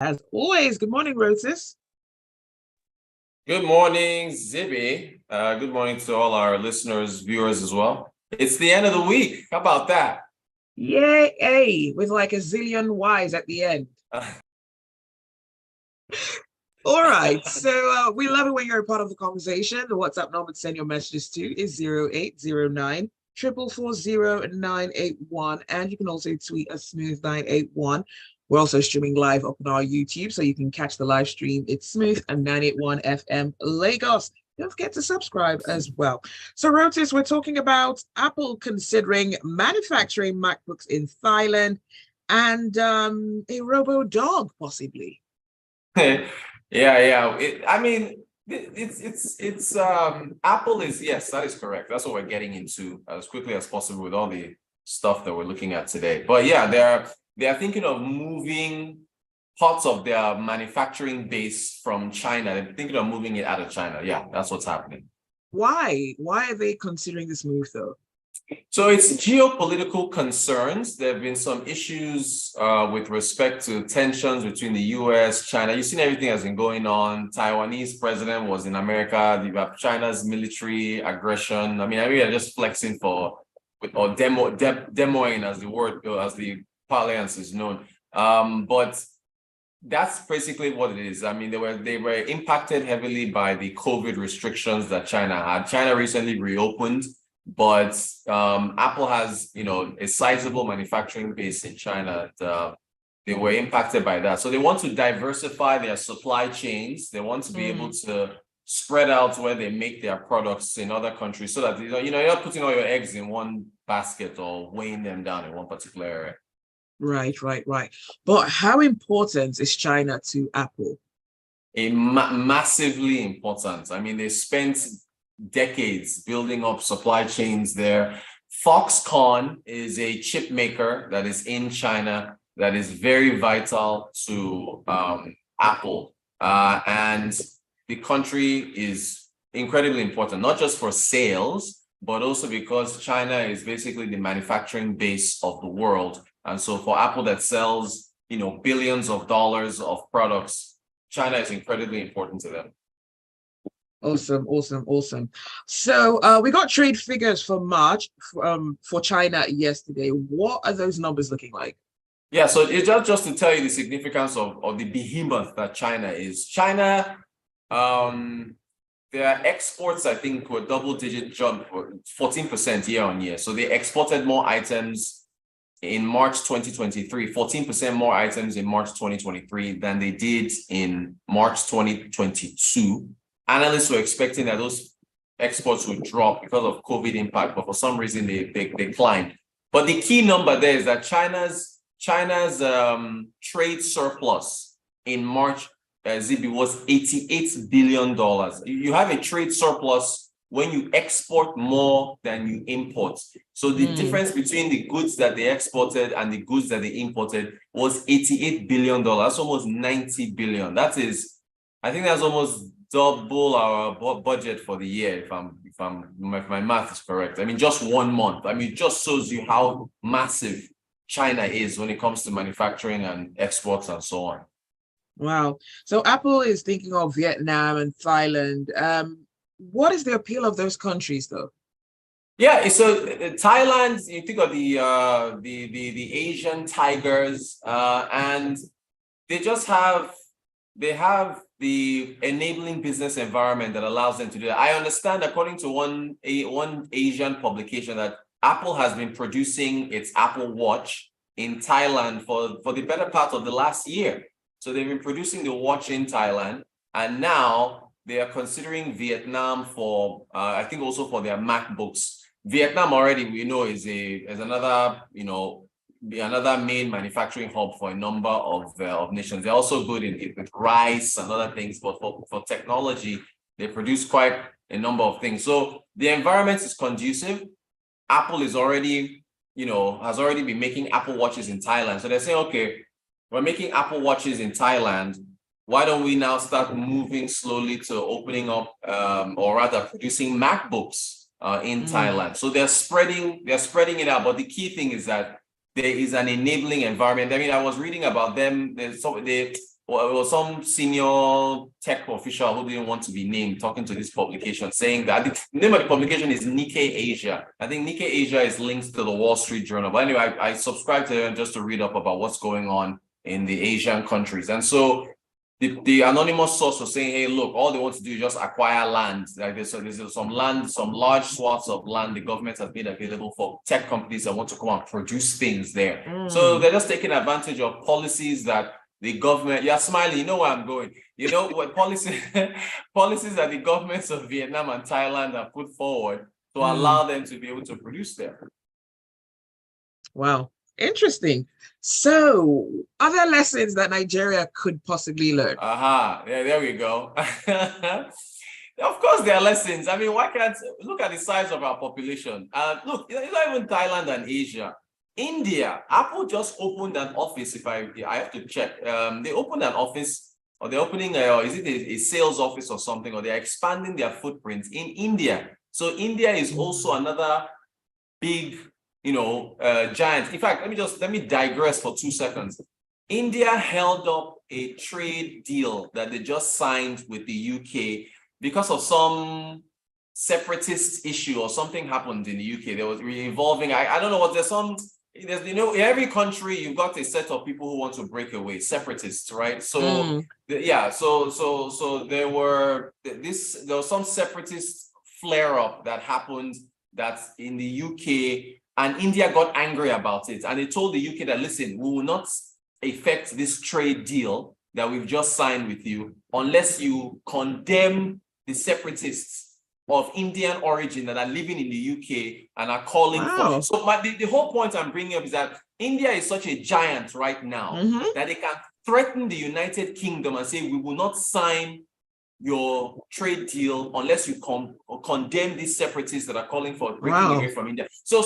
As always, good morning, Rotus. Good morning, Zibby. Good morning to all our listeners, viewers as well. It's the end of the week. How about that? Yay, with like a zillion Y's at the end. All right, so we love it when you're a part of the conversation. The WhatsApp number to send your messages to is 0809 4440981, and you can also tweet us smooth981. We're also streaming live up on our YouTube, so you can catch the live stream. It's Smooth and 981 FM Lagos. Don't forget to subscribe as well. So, Rotis, we're talking about Apple considering manufacturing MacBooks in Thailand and a robo dog, possibly. Yeah. It's Apple is, yes, that is correct. That's what we're getting into as quickly as possible with all the stuff that we're looking at today. But yeah, they are thinking of moving parts of their manufacturing base from China. They're thinking of moving it out of China. Yeah, that's what's happening. Why? Why are they considering this move, though? So it's geopolitical concerns. There have been some issues with respect to tensions between the US, China. You've seen everything that's been going on. Taiwanese president was in America. You have China's military aggression. I mean, are just flexing or demoing as the word, as the parlance is known. But that's basically what it is. I mean, they were impacted heavily by the COVID restrictions that China had. China recently reopened, but Apple has, a sizable manufacturing base in China. They were impacted by that. So they want to diversify their supply chains. They want to be able to spread out where they make their products in other countries so that, you're not putting all your eggs in one basket or weighing them down in one particular area. Right. But how important is China to Apple? Massively important. I mean, they spent decades building up supply chains there. Foxconn is a chip maker that is in China that is very vital to Apple. And the country is incredibly important, not just for sales, but also because China is basically the manufacturing base of the world. And so for Apple that sells, billions of dollars of products, China is incredibly important to them. Awesome. So we got trade figures for March for China yesterday. What are those numbers looking like? Yeah, so it's just to tell you the significance of the behemoth that China is. China, their exports, I think, were double-digit jump, 14% year on year. So they exported more items in March 2023, 14% more items in March 2023 than they did in March 2022. Analysts were expecting that those exports would drop because of COVID impact, but for some reason they climbed. But the key number there is that China's trade surplus in March, Zibby, was $88 billion. You have a trade surplus when you export more than you import. So the difference between the goods that they exported and the goods that they imported was $88 billion. That's almost 90 billion. I think that's almost double our budget for the year, if my math is correct. I mean, just 1 month. I mean, it just shows you how massive China is when it comes to manufacturing and exports and so on. Wow. So Apple is thinking of Vietnam and Thailand. What is the appeal of those countries, though? Yeah, so Thailand, you think of the Asian tigers, and they have the enabling business environment that allows them to do that. I understand, according to one Asian publication, that Apple has been producing its Apple Watch in Thailand for the better part of the last year. So they've been producing the watch in Thailand, and now they are considering Vietnam for, I think, also for their MacBooks. Vietnam already, we know, is another, another main manufacturing hub for a number of nations. They're also good with rice and other things, but for technology, they produce quite a number of things. So the environment is conducive. Apple is already, has already been making Apple Watches in Thailand. So they're saying, okay, we're making Apple Watches in Thailand. Why don't we now start moving slowly to opening up, or rather producing MacBooks in Thailand? So they're spreading it out. But the key thing is that there is an enabling environment. I mean, I was reading about them. or some senior tech official who didn't want to be named talking to this publication, saying that the name of the publication is Nikkei Asia. I think Nikkei Asia is linked to the Wall Street Journal. But anyway, I subscribe to them just to read up about what's going on in the Asian countries. And so the anonymous source was saying, hey, look, all they want to do is just acquire land. Like there's some land, some large swaths of land the government has made available for tech companies that want to come and produce things there. So they're just taking advantage of policies that the government, you're smiling, you know where I'm going. You know what policies that the governments of Vietnam and Thailand have put forward to allow them to be able to produce there. Wow. Interesting. So, other lessons that Nigeria could possibly learn? Yeah, there we go. Of course, there are lessons. I mean, why can't look at the size of our population? Look, it's not even Thailand and Asia. India, Apple just opened an office. If I have to check, they opened an office, or they're opening is it a sales office or something, or they're expanding their footprint in India. So India is also another big, giant. In fact, let me digress for 2 seconds. India held up a trade deal that they just signed with the UK because of some separatist issue or something happened in the UK. There was involving, I don't know what, in every country you've got a set of people who want to break away, separatists, right? So so there was some separatist flare up that happened that's in the UK, and India got angry about it, and they told the UK that, listen, we will not affect this trade deal that we've just signed with you unless you condemn the separatists of Indian origin that are living in the UK and are calling for. So the whole point I'm bringing up is that India is such a giant right now that they can threaten the United Kingdom and say, we will not sign your trade deal unless you condemn these separatists that are calling for breaking away from India. So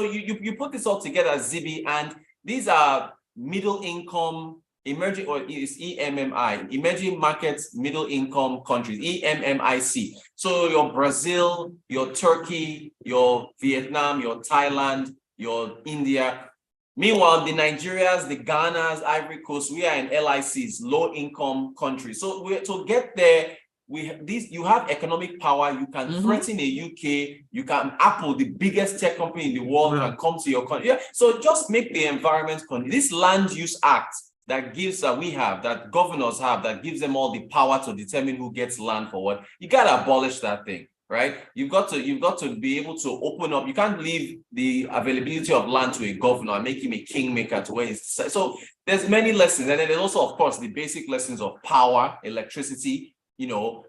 you put this all together, Zibby, and these are middle income emerging, or is EMMI, emerging markets, middle income countries, EMMIC. So your Brazil, your Turkey, your Vietnam, your Thailand, your India. Meanwhile, the Nigerias, the Ghanas, Ivory Coast, we are in LICs, low income countries. So to get there, you have economic power. You can threaten a UK. You can Apple, the biggest tech company in the world, can come to your country. Yeah. So just make the environment. This Land Use Act that gives that governors have, that gives them all the power to determine who gets land for what. You gotta abolish that thing, right? You've got to be able to open up. You can't leave the availability of land to a governor and make him a kingmaker to where he's. So there's many lessons, and then there's also, of course, the basic lessons of power, electricity. No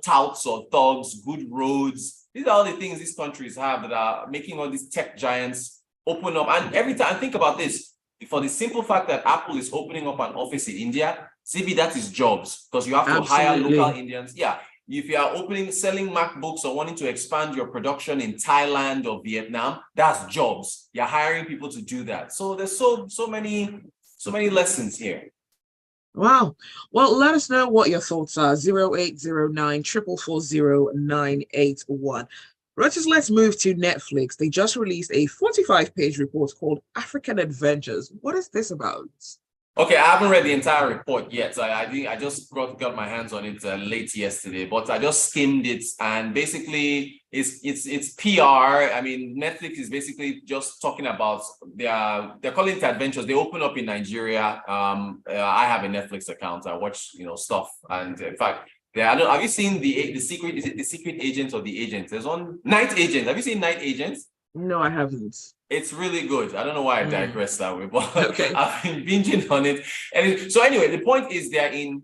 touts or thugs, good roads. These are all the things these countries have that are making all these tech giants open up. And every time I think about this, for the simple fact that Apple is opening up an office in India, CB, that is jobs, because you have to hire local Indians. Yeah. If you are selling MacBooks or wanting to expand your production in Thailand or Vietnam, that's jobs. You're hiring people to do that. So there's so many lessons here. Wow. Well, let us know what your thoughts are. 0809 444 981. Rotus, let's move to Netflix. They just released a 45-page report called African Adventures. What is this about? Okay, I haven't read the entire report yet. I just got my hands on it late yesterday, but I just skimmed it, and basically it's PR. I mean, Netflix is basically just talking about they're calling it adventures. They open up in Nigeria. I have a Netflix account. I watch stuff, and in fact, have you seen the secret? Is it the Secret Agent or the Agent? There's one, Night Agent. Have you seen Night Agents? No, I haven't. It's really good. I don't know why I digress that way, but I've been binging on it. And so anyway, the point is they're in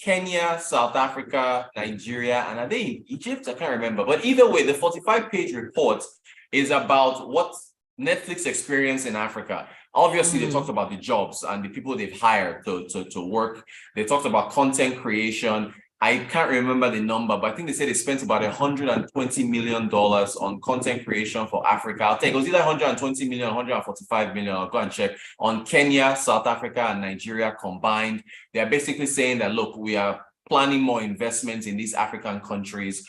Kenya, South Africa, Nigeria, and are they in Egypt? I can't remember. But either way, the 45-page report is about what Netflix experienced in Africa. Obviously, they talked about the jobs and the people they've hired to work. They talked about content creation. I can't remember the number, but I think they said they spent about $120 million on content creation for Africa. It was either 120 million, 145 million. I'll go and check on Kenya, South Africa, and Nigeria combined. They're basically saying that, look, we are planning more investments in these African countries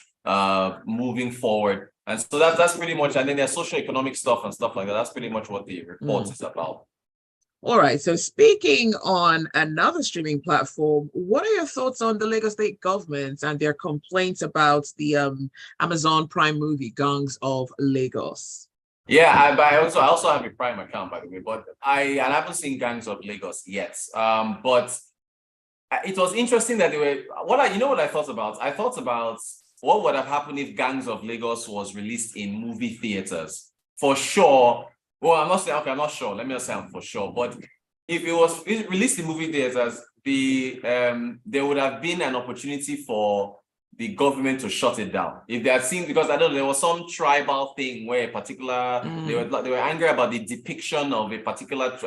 moving forward. And so that's pretty much, and then there's socioeconomic stuff and stuff like that. That's pretty much what the report is about. All right. So speaking on another streaming platform, what are your thoughts on the Lagos State government and their complaints about the Amazon Prime movie Gangs of Lagos? Yeah, but I also have a Prime account, by the way, but I haven't seen Gangs of Lagos yet. But it was interesting that they were what I thought about? I thought about what would have happened if Gangs of Lagos was released in movie theaters. For sure. Well, I'm not saying okay, I'm not sure. Let me not say I'm for sure. But if it was released in movie theaters, there would have been an opportunity for the government to shut it down. If they had seen, because I don't know, there was some tribal thing where a particular they were angry about the depiction of a particular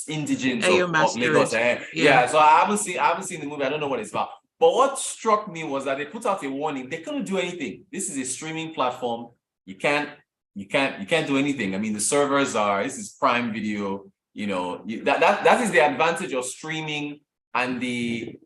indigents of Lagos. Yeah, so I haven't seen the movie. I don't know what it's about. But what struck me was that they put out a warning. They couldn't do anything. This is a streaming platform. You can't do anything. I mean, the servers this is Prime Video. You know, that is the advantage of streaming and the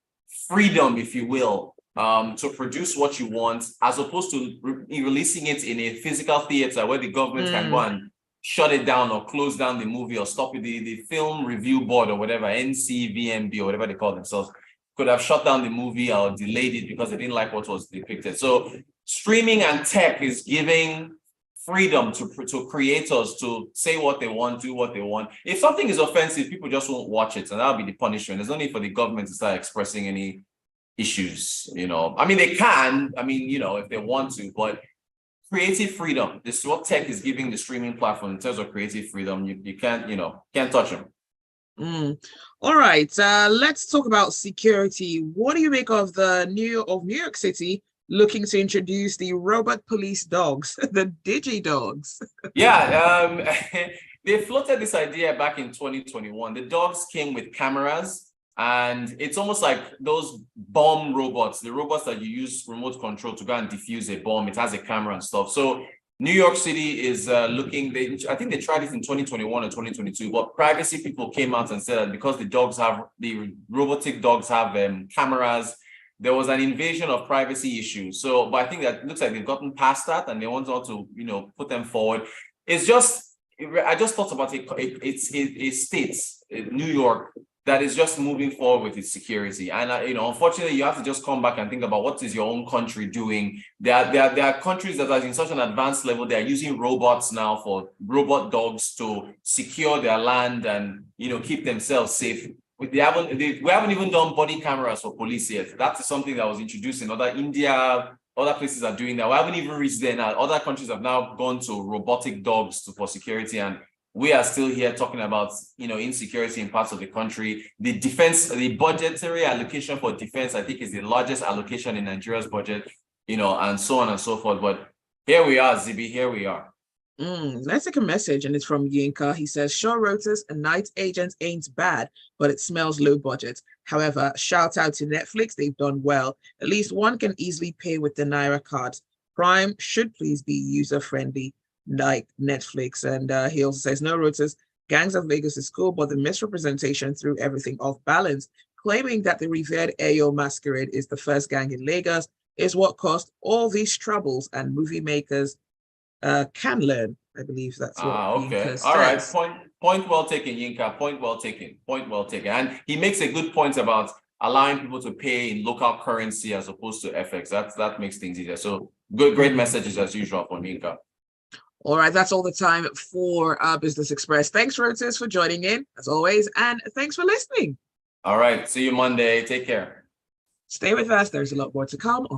freedom, if you will, to produce what you want, as opposed to releasing it in a physical theater where the government can go and shut it down or close down the movie or stop it. The film review board or whatever, NCVMB or whatever they call themselves, could have shut down the movie or delayed it because they didn't like what was depicted. So streaming and tech is giving freedom to creators to say what they want, do what they want. If something is offensive, people just won't watch it, and that'll be the punishment. There's no need for the government to start expressing any issues, you know. I mean, they can, you know, if they want to, but creative freedom, this is what tech is giving the streaming platform in terms of creative freedom. You can't, can't touch them. All right, let's talk about security. What do you make of New York City looking to introduce the robot police dogs, the Digi dogs? Yeah, they floated this idea back in 2021. The dogs came with cameras, and it's almost like those bomb robots, the robots that you use remote control to go and defuse a bomb. It has a camera and stuff. So New York City is looking, I think they tried it in 2021 or 2022, but privacy people came out and said that because the robotic dogs have cameras, there was an invasion of privacy issues. So, but I think that it looks like they've gotten past that and they want to, put them forward. It's just, I just thought about it's a state, New York, that is just moving forward with its security. And, unfortunately, you have to just come back and think about what is your own country doing. There are countries that are in such an advanced level. They are using robots now for robot dogs to secure their land and, keep themselves safe. We haven't even done body cameras for police yet. That is something that was introduced in India. Other places are doing that. We haven't even reached there now. Other countries have now gone to robotic dogs for security, and we are still here talking about, insecurity in parts of the country. The defense, the budgetary allocation for defense, I think, is the largest allocation in Nigeria's budget, and so on and so forth. But here we are, Zibby, here we are. Let's take a message, and it's from Yinka. He says, sure, Rotus and night agents ain't bad, but it smells low budget. However, shout out to Netflix. They've done well. At least one can easily pay with the Naira card. Prime should please be user-friendly like Netflix. And he also says, no, Rotus, Gangs of Lagos is cool, but the misrepresentation threw everything off balance. Claiming that the revered Ayo Masquerade is the first gang in Lagos is what caused all these troubles, and movie makers can learn. I believe that's what okay. All right. Point well taken, Yinka. Point well taken. And he makes a good point about allowing people to pay in local currency as opposed to FX. That makes things easier. So great messages as usual from Yinka. All right, that's all the time for Business Express. Thanks, Rotus, for joining in, as always, and thanks for listening. All right. See you Monday. Take care. Stay with us. There's a lot more to come on